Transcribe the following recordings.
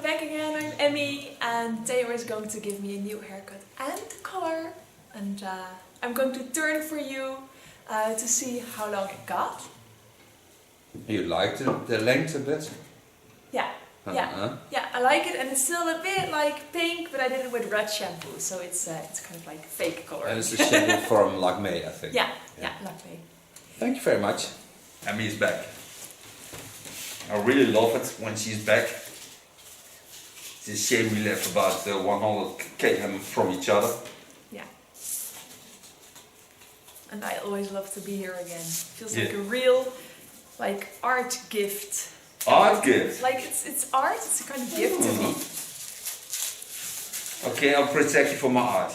back again. I'm Emmy and Theo is going to give me a new haircut and color, and I'm going to turn for you to see how long it got. You like the length a bit? Yeah, yeah, I like it, and it's still a bit like pink, but I did it with red shampoo, so it's kind of like fake color. And it's a shampoo from Lakme, I think. Yeah, Lakme. Thank you very much. Emmy is back. I really love it when she's back. It's a shame we live about 100 km from each other. Yeah. And I always love to be here again. Feels like a real, art gift. Art gift? Like it's art. It's a kind of gift to me. Okay, I'll protect you from my art.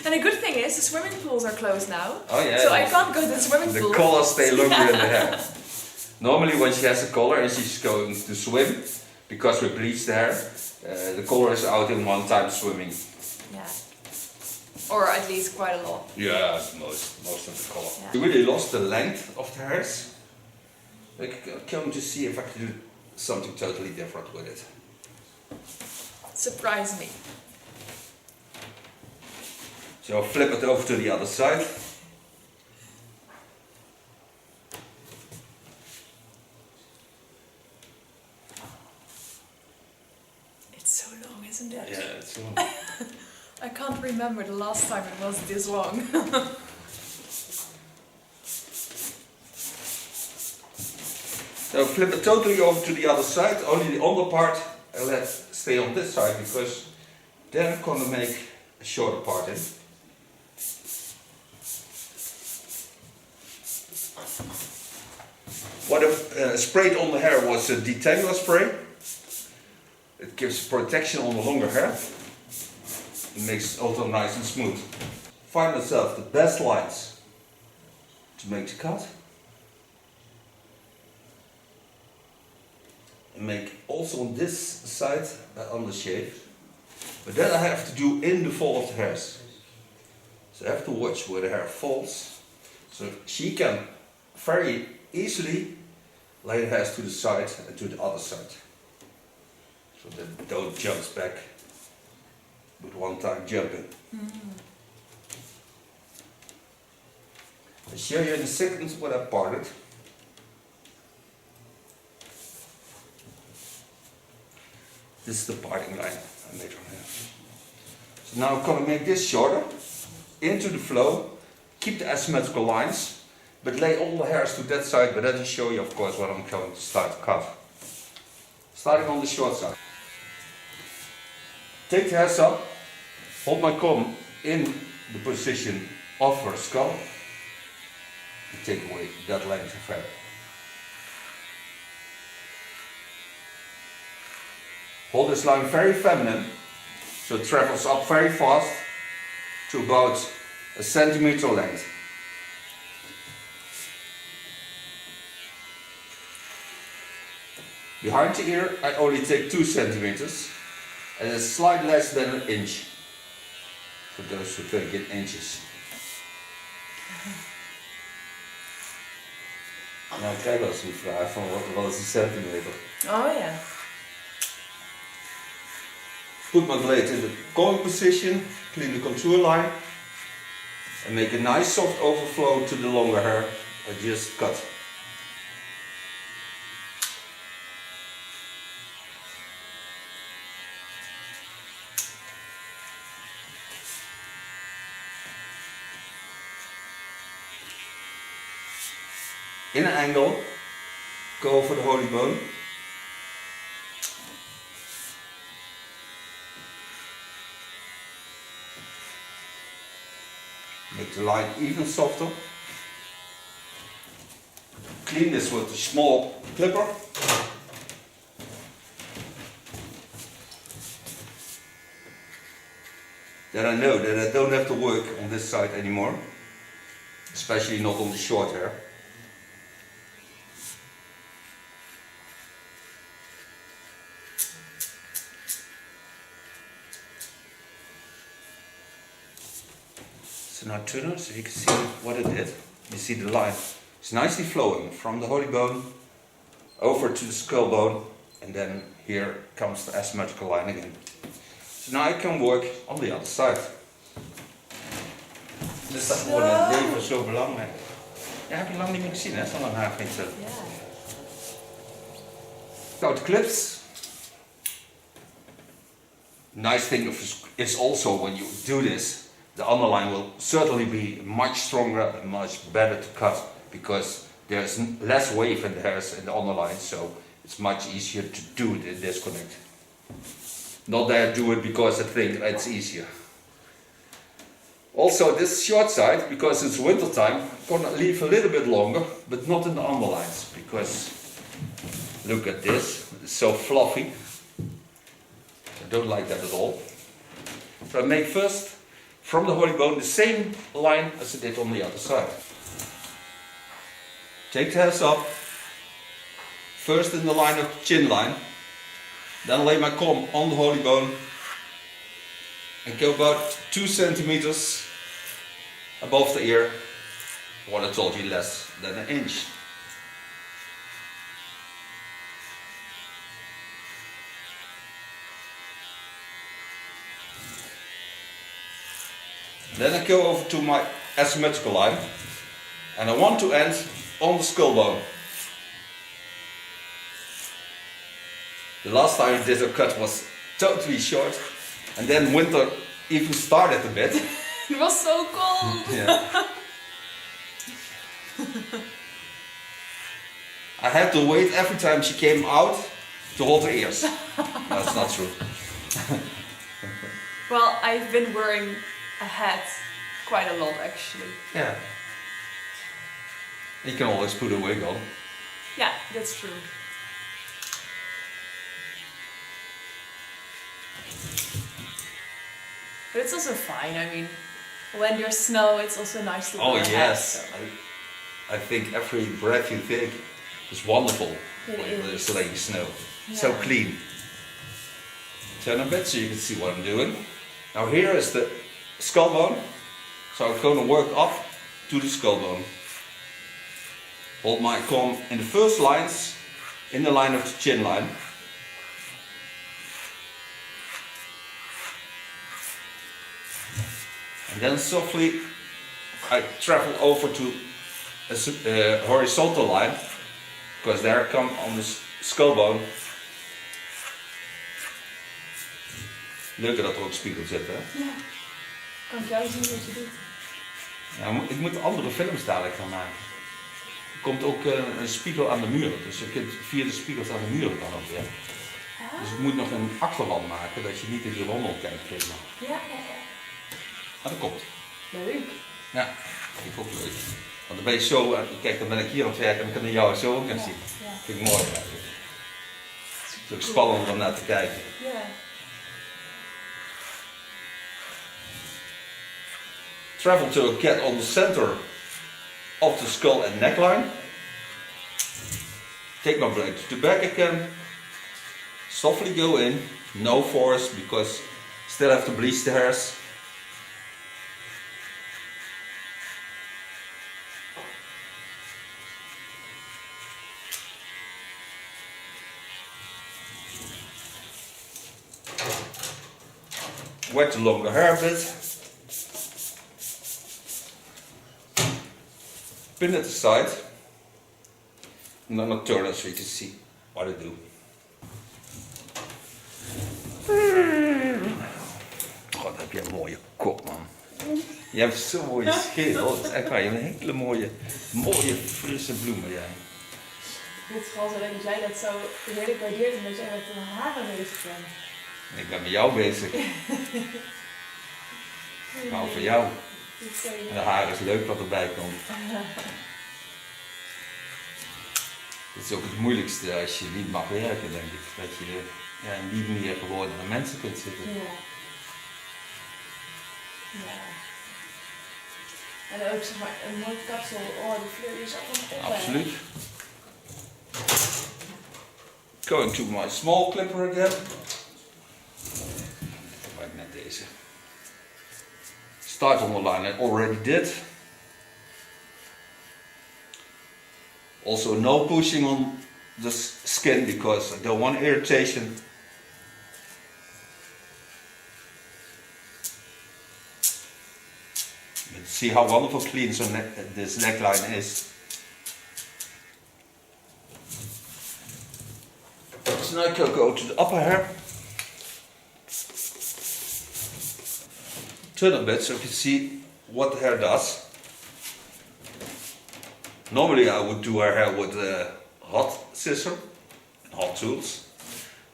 And the good thing is the swimming pools are closed now. Oh yeah. So I can't go to the swimming pool. The colors stay longer in the hair. Normally when she has a color and she's going to swim, because we bleach the hair, the color is out in one time swimming. Yeah. Or at least quite a lot. Yeah, most of the color. Yeah. We really lost the length of the hairs. I'm going to see if I can do something totally different with it. Surprise me. So I'll flip it over to the other side. It's so long, isn't it? Yeah, it's long. I can't remember the last time it was this long. So flip it totally over to the other side, only the under part I let stay on this side, because then I'm going to make a shorter part in. What I sprayed on the hair was a detangler spray. It gives protection on the longer hair. It makes it also nice and smooth. Find myself the best lines to make the cut. And make also on this side on the shave. But then I have to do in the fall of the hairs. So I have to watch where the hair falls. So she can very easily lay the hairs to the side and to the other side. So that it don't jumps back with one time jumping. I'll show you in a second what I parted. This is the parting line I made on here. So now I'm going to make this shorter, into the flow, keep the asymmetrical lines, but lay all the hairs to that side, but then I'll show you of course what I'm going to start to cut. Starting on the short side. Take the hairs up, hold my comb in the position of her skull, and take away that length of hair. Hold this line very feminine, so it travels up very fast to about a centimeter length. Behind the ear I only take 2 centimeters, and it's slightly less than an inch, for those who think in inches. Nou, ik krijg wel eens een vraag van wat is een centimeter? Oh yeah. Put my blade in the combing position, clean the contour line, and make a nice soft overflow to the longer hair I just cut. In an angle, go over the holy bone. Make the line even softer. Clean this with a small clipper. Then I know that I don't have to work on this side anymore, especially not on the short hair. So now turn it so you can see what it did. You see the line. It's nicely flowing from the holy bone over to the skull bone and then here comes the asymmetrical line again. So now I can work on the other side. Dus dat is gewoon in het leven zo belangrijk. Ja, heb je lang niet meer gezien, hè? Zo'n lang haarginsel. Yeah. Now the clips. Nice thing is also when you do this, the underline will certainly be much stronger and much better to cut because there's less wave in the hairs in the underline, so it's much easier to do the disconnect. Not that I do it because I think it's easier. Also this short side, because it's winter time, I'm gonna leave a little bit longer, but not in the underlines, because look at this, it's so fluffy. I don't like that at all. So I make first from the holy bone the same line as I did on the other side. Take the hairs up, first in the line of the chin line, then lay my comb on the holy bone and go about 2 centimeters above the ear, what I told you, less than an inch. Then I go over to my asymmetrical line and I want to end on the skull bone. The last time I did a cut was totally short, and then winter even started a bit. It was so cold. Yeah. I had to wait every time she came out to hold her ears. That's not true. Well, I've been wearing a hat quite a lot actually. Yeah. You can always put a wig on. Yeah, that's true. But it's also fine, I mean, when there's snow it's also nice to Oh wear a hat, yes. so. I think every breath you take is wonderful It when is. there's laying snow. So Yeah. clean. Turn a bit so you can see what I'm doing. Now here is the skull bone. So I'm going to work up to the skull bone. Hold my comb in the first lines, in the line of the chin line. And then softly I travel over to a horizontal line, because there I come on the skull bone. Leuk dat er ook spiegel zit, hè? Ja, kan ik jou zien wat je doet. Ja, ik moet andere films dadelijk gaan maken. Er komt ook een spiegel aan de muur, dus je kunt via de spiegels aan de muur kan ook weer. Dus ik moet nog een achterwand maken, dat je niet in die rommel kijkt. Zeg maar. Ja. Maar dat komt. Leuk. Ja, vind ik ook leuk. Want dan ben je zo, kijk dan ben ik hier aan het werken en dan kan ik jou zo ook gaan zien. Ja. Vind ik mooi eigenlijk. Het is ook spannend om naar te kijken. Ja. Travel to get on the center of the skull and neckline. Take my blade to the back again. Softly go in, no force because still have to bleach the hairs. Wet the longer hair a bit. Pin it aside. And then I'll turn it so you can see what I do. God, heb je een mooie kop, man. Je hebt zo'n mooie schedel. Het is echt waar, je hebt een hele mooie frisse bloemen, jij. Dit is gewoon zo dat jij dat zo heerlijk waardeert en dat jij met de haren bezig bent. Ik ben met jou bezig. Ik hou van jou. En de haar is leuk wat erbij komt. Dat is ook het moeilijkste als je niet mag werken, denk ik. Dat je niet meer gewoon aan mensen kunt zitten. Ja. Ja. En ook zeg maar een mooi kapsel, oh die fleur is ook nog op. Absoluut. Going to my small clipper again. Gebruik net deze. Start on the line I already did. Also no pushing on the skin because I don't want irritation. But see how wonderful clean so this neckline is. So now I can go to the upper hair. Turn a bit so you can see what the hair does. Normally I would do her hair with a hot scissor, hot tools.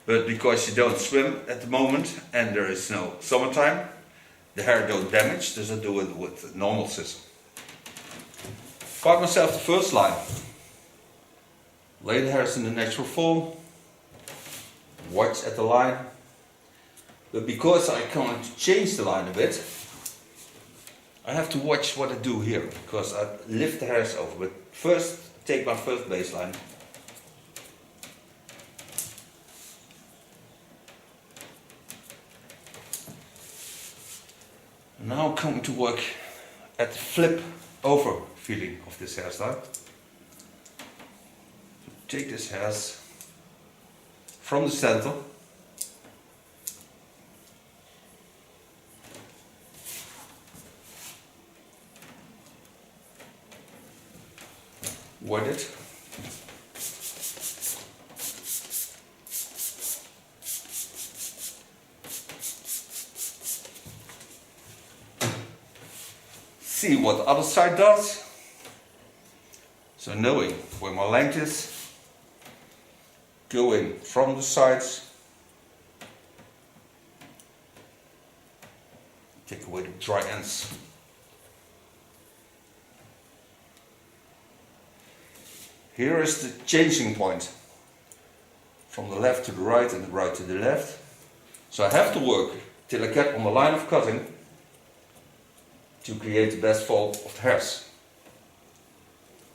But because you don't swim at the moment and there is no summertime, the hair don't damage, so I do it with a normal scissor. Part myself the first line. Lay the hairs in the natural form. Watch at the line. But because I can't change the line a bit, I have to watch what I do here, because I lift the hairs over. But first, take my first baseline. Now I'm coming to work at the flip over feeling of this hairstyle. Take this hairs from the center. Wet it. See what the other side does. So knowing where my length is, going from the sides, take away the dry ends. Here is the changing point, from the left to the right and the right to the left. So I have to work till I get on the line of cutting to create the best fall of the hairs.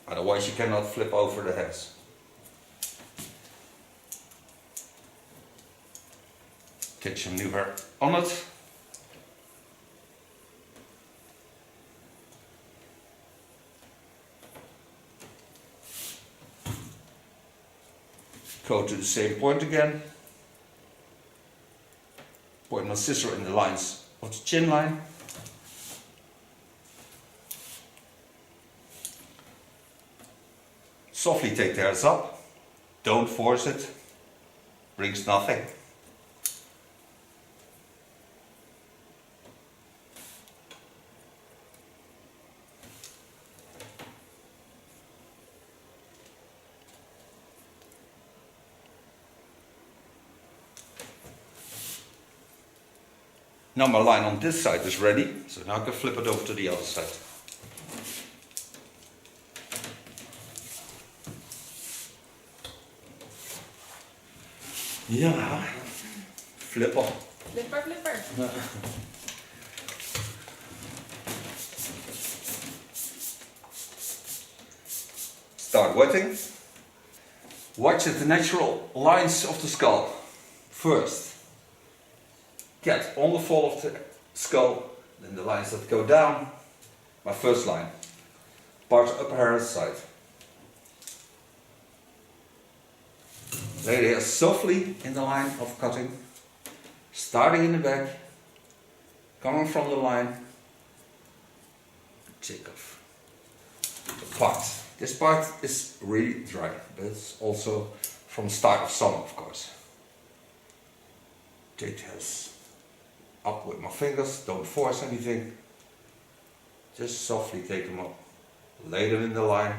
Otherwise you cannot flip over the hairs. Take some new hair on it. Go to the same point again. Point my scissor in the lines of the chin line. Softly take the hairs up. Don't force it. Brings nothing. Now my line on this side is ready, so now I can flip it over to the other side. Ja, flipper. Flipper, flipper. Start wetting. Watch at the natural lines of the skull. First, get on the fall of the skull, then the lines that go down. My first line, part upper hair side. Lay the hair softly in the line of cutting, starting in the back, coming from the line, take off the part. This part is really dry, but it's also from the start of summer, of course. Take the hairs up with my fingers, don't force anything. Just softly take them up, lay them in the line.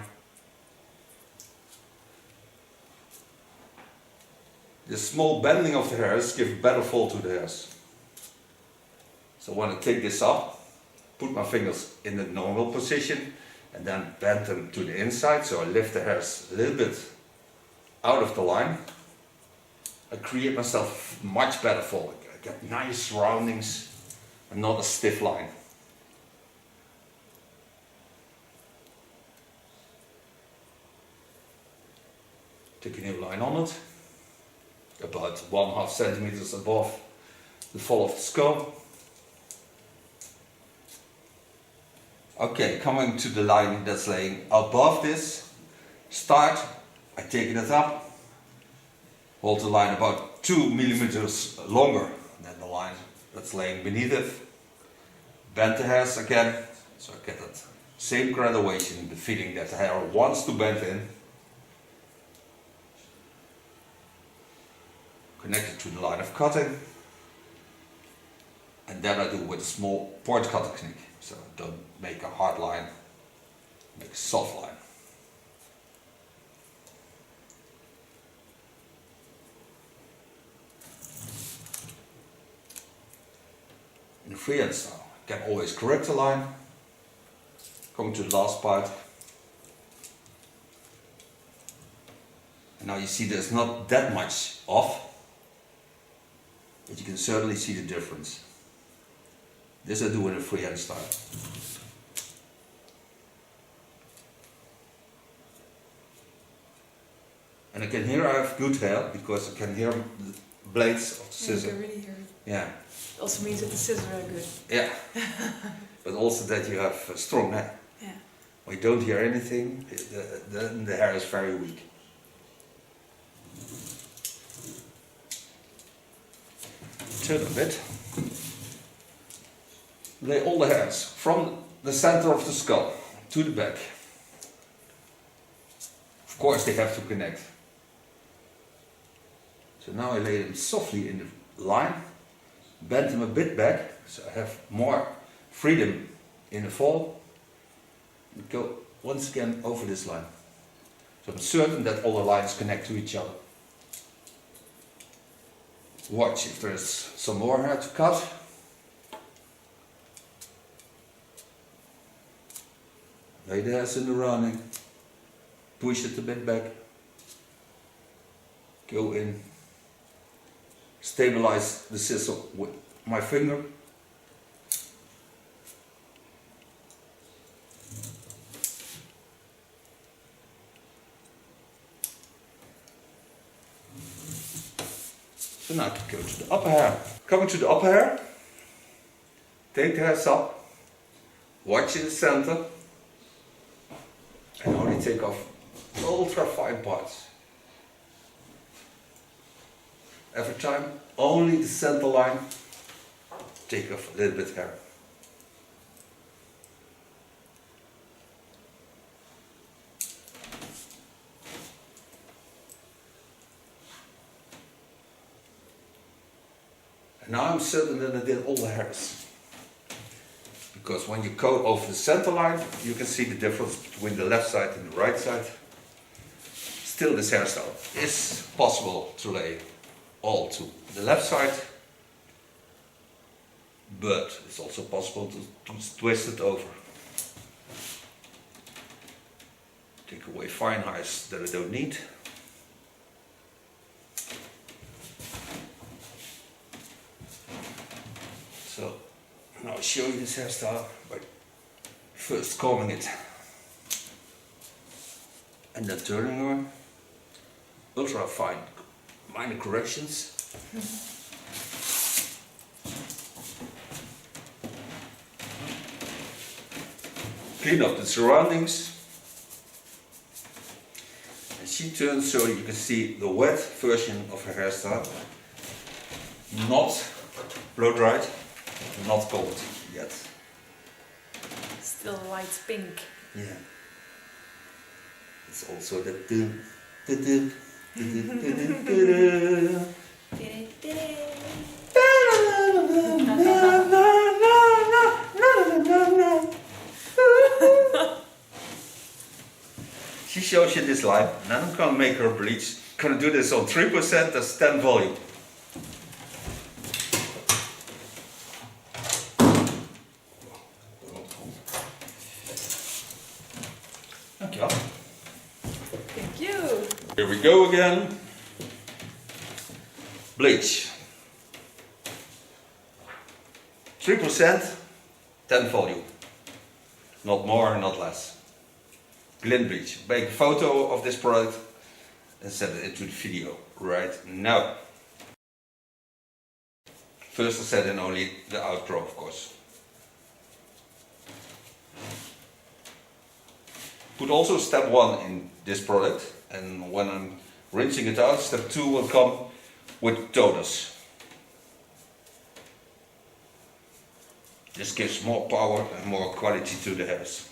This small bending of the hairs gives better fall to the hairs. So when I take this up, put my fingers in the normal position and then bend them to the inside, so I lift the hairs a little bit out of the line. I create myself much better fall. I get nice roundings and not a stiff line. Take a new line on it, about 1.5 centimeters above the fall of the skull. Okay, coming to the line that's laying above this, start, I take it up, hold the line about 2 millimeters longer than the line that's laying beneath it. Bend the hairs again, so I get that same graduation, the feeling that the hair wants to bend in. Connect it to the line of cutting. And then I do with a small point cut technique. So don't make a hard line, make a soft line. In a freehand style, I can always correct the line. Coming to the last part. And now you see there's not that much off, but you can certainly see the difference. This I do in a freehand style. And I can hear I have good hair because I can hear the blades of the scissor. You can really hear it. Yeah. It also means that the scissors are good. Yeah. But also that you have strong hair. Yeah. When you don't hear anything, then the hair is very weak. Turn a bit. Lay all the hairs from the center of the skull to the back. Of course they have to connect. So now I lay them softly in the line, bend them a bit back, so I have more freedom in the fall. And go once again over this line. So I'm certain that all the lines connect to each other. Watch if there's some more hair to cut. Lay the hairs in the running. Push it a bit back. Go in. Stabilize the scissor with my finger. So now to go to the upper hair. Coming to the upper hair. Take the hairs up. Watch in the center. And only take off ultra fine parts. Every time, only the center line. Take off a little bit hair. And now I'm certain that I did all the hairs. Because when you coat over the center line, you can see the difference between the left side and the right side. Still, this hairstyle is possible to lay all to the left side, but it's also possible to twist it over. Take away fine hairs that I don't need. So now I'll show you this hairstyle by first combing it and then turning her. Ultra fine minor corrections. Clean up the surroundings. And she turns so you can see the wet version of her hairstyle. Not blow dried, not cold yet. Still light pink. Yeah. It's also the She shows you this line, and then I'm gonna make her bleach. Gonna do this on 3%, that's 10 volume. Dankjewel. Thank you. Here we go again. Bleach. 3%, 10 volume. Not more, not less. Glint bleach. Make a photo of this product and send it into the video right now. First I set in only the outgrow, of course. Put also step 1 in this product, and when I'm rinsing it out. Step 2 will come with toners. This gives more power and more quality to the hairs.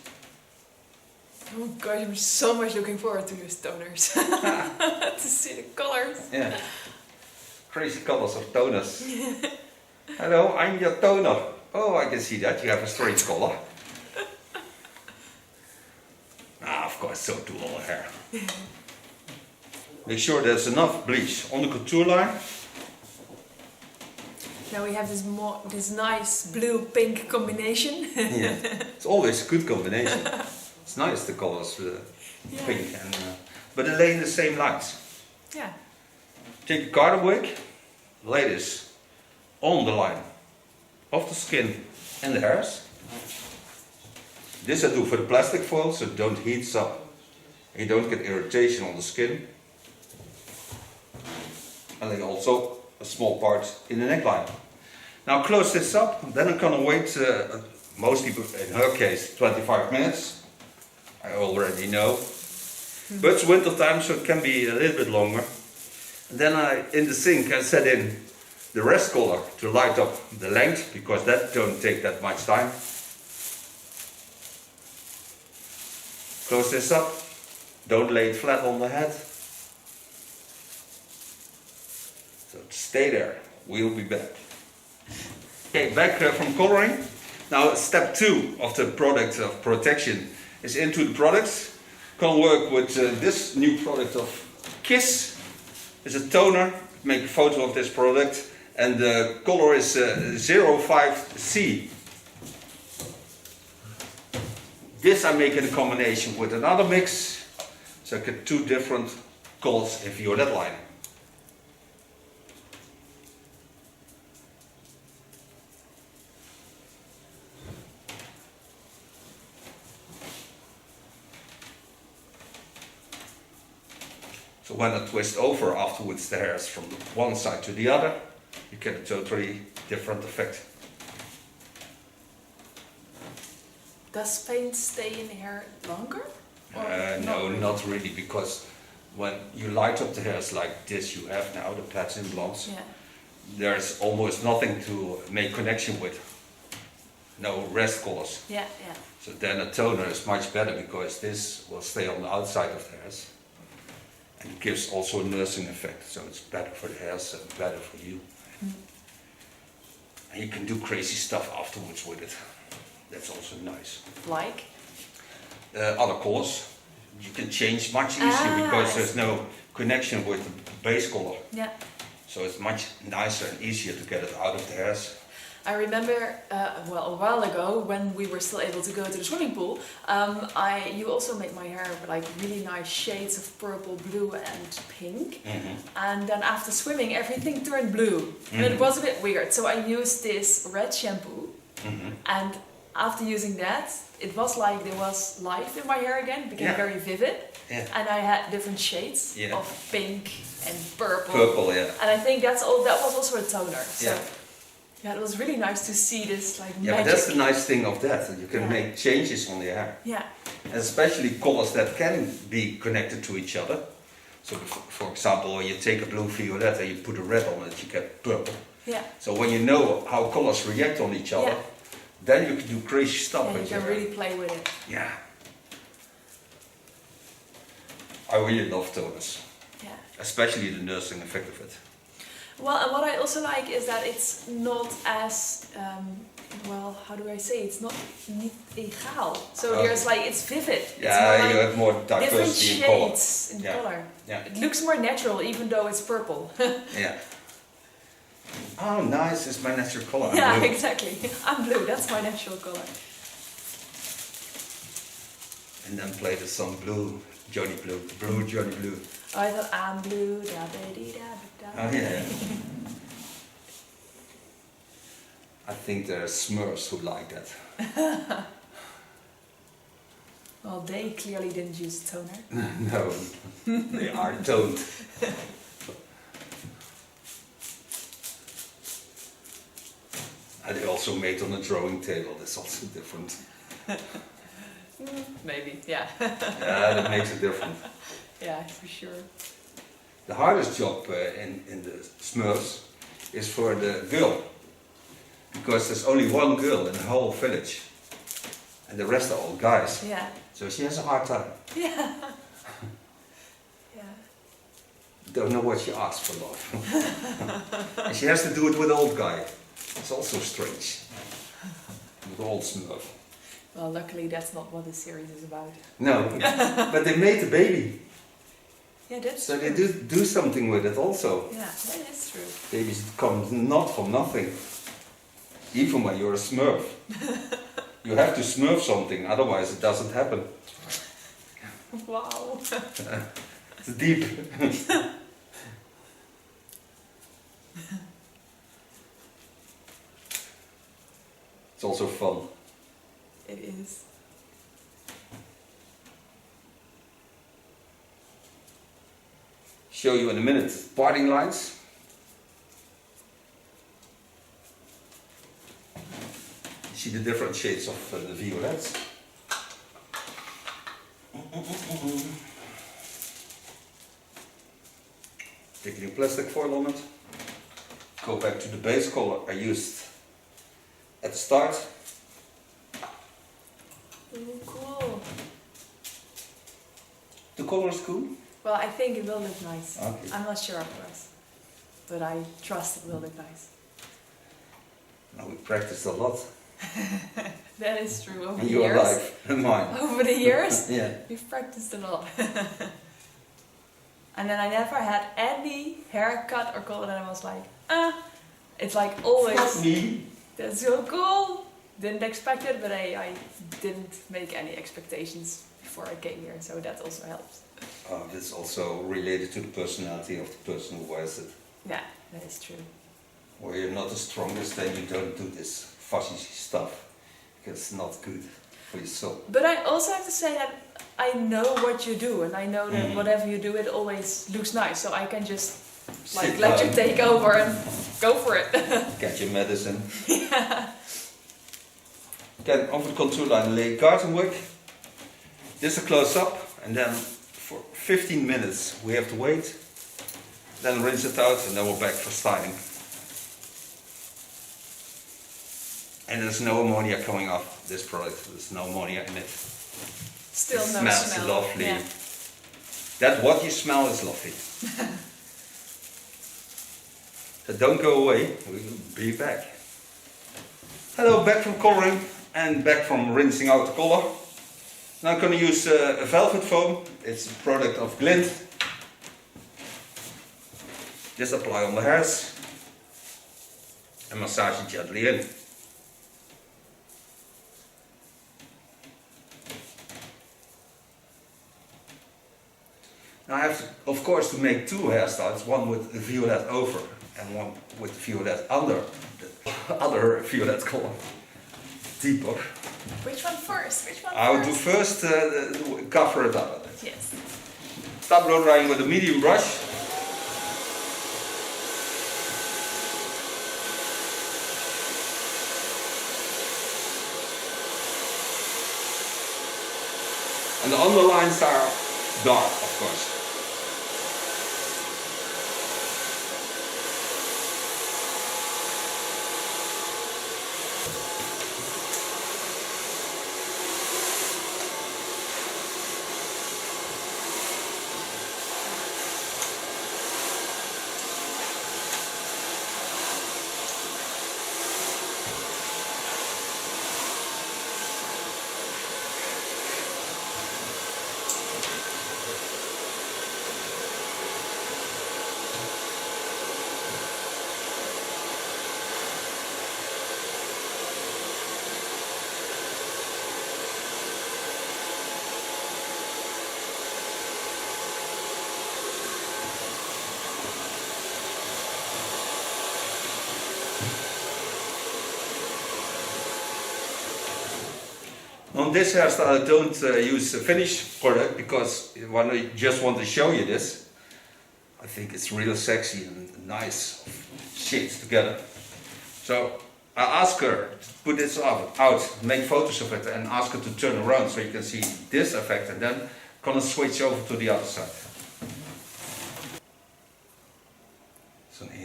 Oh gosh, I'm so much looking forward to use toners. To see the colors. Yeah. Crazy colors of toners. Hello, I'm your toner. Oh, I can see that. You have a straight color. Of course, so do all the hair. Make sure there's enough bleach on the contour line. Now we have this nice blue-pink combination. Yeah, it's always a good combination. It's nice, the colors, Yeah. pink and... but they lay in the same lines. Yeah. Take a garden wig, lay this on the line of the skin and the hairs. This I do for the plastic foil, so it don't heat up. You don't get irritation on the skin. And then also a small part in the neckline. Now close this up, then I'm gonna wait, mostly in her case, 25 minutes. I already know. But it's winter time, so it can be a little bit longer. And then in the sink I set in the rest color to light up the length, because that don't take that much time. Close this up, don't lay it flat on the head. So stay there, we'll be back. Okay, back from coloring. Now step 2 of the product of protection is into the products. Gonna work with this new product of Kiss. It's a toner, make a photo of this product, and the color is 05C. This I make in a combination with another mix, so I get 2 different colors in violet line. So when I twist over afterwards the hairs from the one side to the other, you get a totally different effect. Does paint stay in the hair longer? Or No, really? not really, because when you light up the hairs like this you have now, the platinum blondes, Yeah. there's almost nothing to make connection with. No rest colors. Yeah, yeah. So then a toner is much better, because this will stay on the outside of the hairs. And it gives also a nursing effect, so it's better for the hairs and better for you. And you can do crazy stuff afterwards with it. That's also nice. Like? Other colors, you can change much easier, because there's no connection with the base color. Yeah. So it's much nicer and easier to get it out of the hairs. I remember, well, a while ago, when we were still able to go to the swimming pool, you also made my hair like really nice shades of purple, blue and pink. And then after swimming, everything turned blue. And it was a bit weird. So I used this red shampoo. And after using that, it was like there was life in my hair again. It became very vivid. Yeah. And I had different shades Yeah. of pink and purple. Purple, yeah. And I think that was also a toner. So. Yeah. Yeah, it was really nice to see this like Yeah, magic. but that's the nice thing of that you can make changes on the hair. Yeah. And especially colors that can be connected to each other. So for example, you take a blue violet and you put a red on it, you get purple. Yeah. So when you know how colors react on each other, then you can do crazy stuff Yeah, you with can your hair. really play with it. Yeah. I really love toners, Yeah. especially the nursing effect of it. Well, and what I also like is that it's not as, well, how do I say? It's not egal. So there's like, it's vivid. It's Yeah, more you like have more different diversity in color. shades in Yeah. color. Yeah. It looks more natural, even though it's purple. Yeah. Oh, nice! It's my natural color. I'm Yeah, blue. exactly. I'm blue. That's my natural color. And then play the song Blue, Johnny Blue, Blue Johnny Blue. Oh, I thought I'm blue. Da da dee da da. Oh yeah. I think there are Smurfs who like that. Well, they clearly didn't use toner. No, they are toned. And they also made on a drawing table. That's also different. Maybe, yeah. Yeah, that makes it different. Yeah, for sure. The hardest job in the Smurfs is for the girl, because there's only one girl in the whole village, and the rest are all guys. Yeah. So she has a hard time. Yeah. Yeah. Don't know what she asks for love. And she has to do it with an old guy. It's also strange. With old Smurf. Well, luckily that's not what this series is about. No, but they made the baby. Yeah, that's So true. they do something with it also. Yeah, that is true. Babies come not from nothing. Even when you're a Smurf. You have to Smurf something, otherwise it doesn't happen. Wow. It's deep. It's also fun. It is. Show you in a minute parting lines. See the different shades of the violets. Take a new plastic foil on it. Go back to the base color I used at the start. Ooh, cool. The color is cool. Well, I think it will look nice. Okay. I'm not sure, of course. But I trust it will look nice. Now we practiced a lot That is true. Over in the your years. life and mine. Over the years, Yeah. we've practiced a lot. And then I never had any haircut or color that I was like, it's like always, Not me. that's so cool. Didn't expect it, but I didn't make any expectations before I came here, so that also helps. It's also related to the personality of the person who wears it. Yeah, that is true. Where you're not the strongest, then you don't do this fuzzy stuff. Because it's not good for your soul. But I also have to say that I know what you do, and I know that whatever you do, it always looks nice. So I can just like Sit let you down. take over and go for it. Get your medicine. Again, over the contour line, lay garden work. This is a close up, and then for 15 minutes we have to wait. Then rinse it out, and then we're back for styling. And there's no ammonia coming off this product. There's no ammonia in it. Still It no smells smell. lovely. Yeah. That what you smell is lovely. So don't go away, we'll be back. Hello, back from coloring and back from rinsing out the color. Now I'm going to use a velvet foam. It's a product of Glint. Just apply on the hairs and massage it gently in. Now I have to, of course, to make two hairstyles, one with the violet over and one with the violet under, the other violet color, deeper. Which one first? Which one I will do first? first cover it up a bit. Yes. Start blow drying with a medium brush. And the underlines are dark, of course. On this hairstyle I don't use a finished product because when I just want to show you this, I think it's real sexy and nice shades together. So I ask her to put this out, make photos of it and ask her to turn around so you can see this effect, and then gonna switch over to the other side.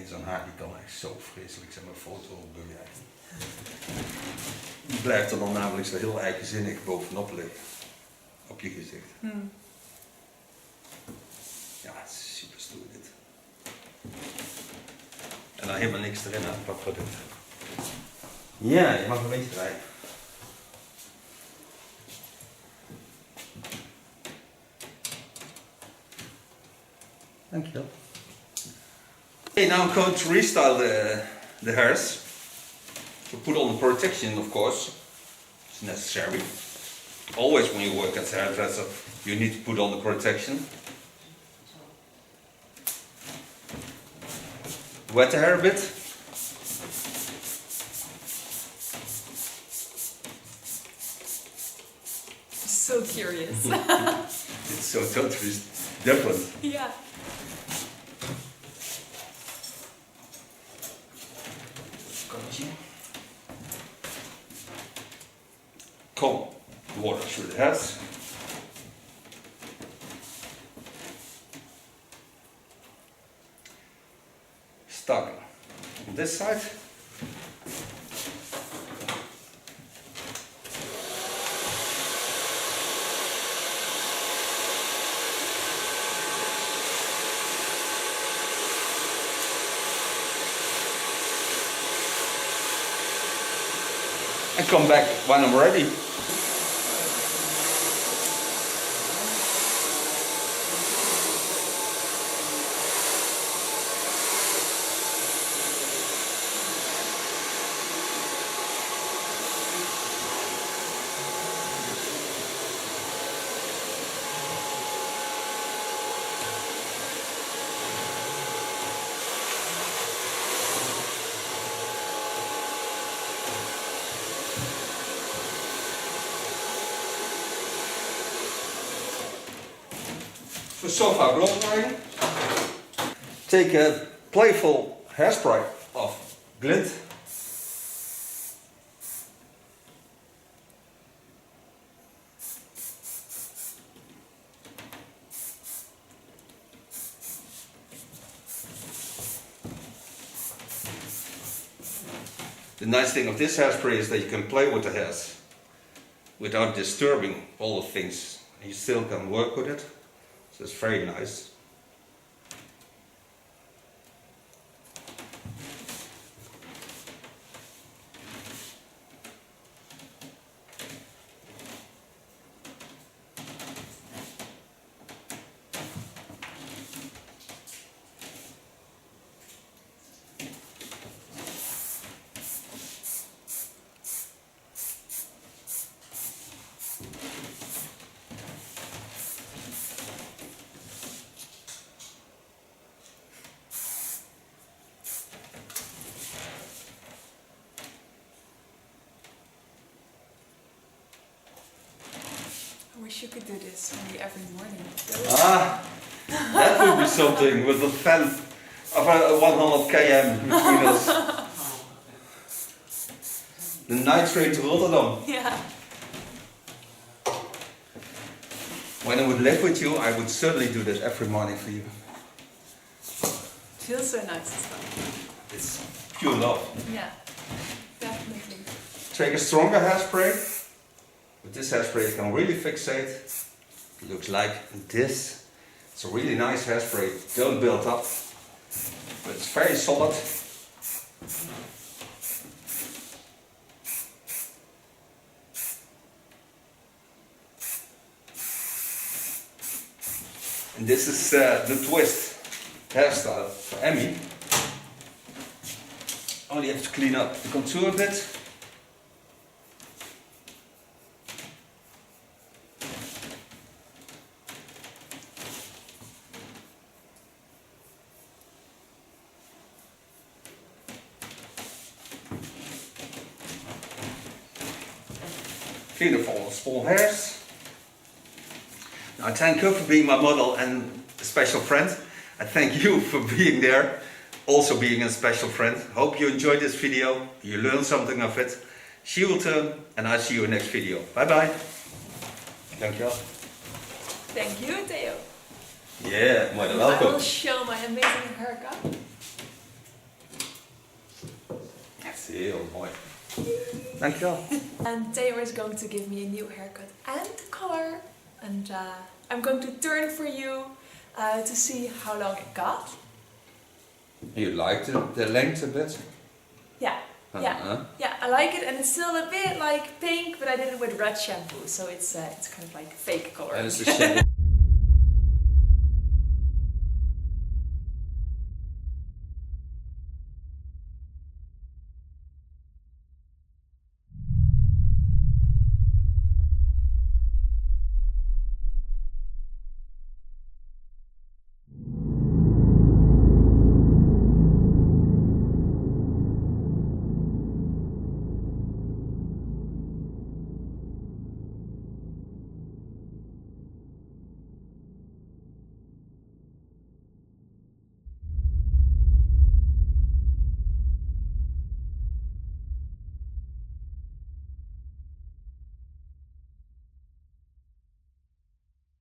Zo'n haar die kan echt zo vreselijk zijn, mijn foto bewegen. Die blijft er dan namelijk zo heel eigenzinnig bovenop liggen. Op je gezicht. Ja, het is super stoer dit. En dan helemaal niks erin aan, qua product. Ja, je mag een beetje draaien. Dankjewel. Okay, now I'm going to restyle the hairs. To put on the protection, of course, it's necessary. Always when you work as a hairdresser, you need to put on the protection. Wet the hair a bit. So curious. It's so totally different. Yeah. Comb water through the hairs. Stuck on this side. And come back when I'm ready. For sofa blow drying, take a playful hairspray of glint. The nice thing of this hairspray is that you can play with the hairs without disturbing all the things. You still can work with it. So it's very nice. I wish you could do this maybe every morning. That would be something with a fan of a 100 km between us. The night train to Rotterdam. Yeah. When I would live with you, I would certainly do that every morning for you. Feels so nice as well. It's pure love. Yeah, definitely. Take a stronger hairspray. With this hairspray you can really fixate. It looks like this. It's a really nice hairspray. Don't build up. But it's very solid. And this is the twist hairstyle for Emmy. Only have to clean up the contour a bit. Clean up all the small hairs. Now, I thank you for being my model and a special friend. I thank you for being there, also being a special friend. Hope you enjoyed this video, you learned something of it. See you return, and I'll see you in the next video. Bye bye. Dankjewel. Thank you, Theo. Yeah, more than I will welcome. show my amazing haircut. Heel mooi. Dankjewel. And Theo is going to give me a new haircut and color. And I'm going to turn for you to see how long it got. You like the length a bit? Yeah, yeah, I like it, and it's still a bit like pink, but I did it with red shampoo, so it's kind of like fake color. And it's the shampoo.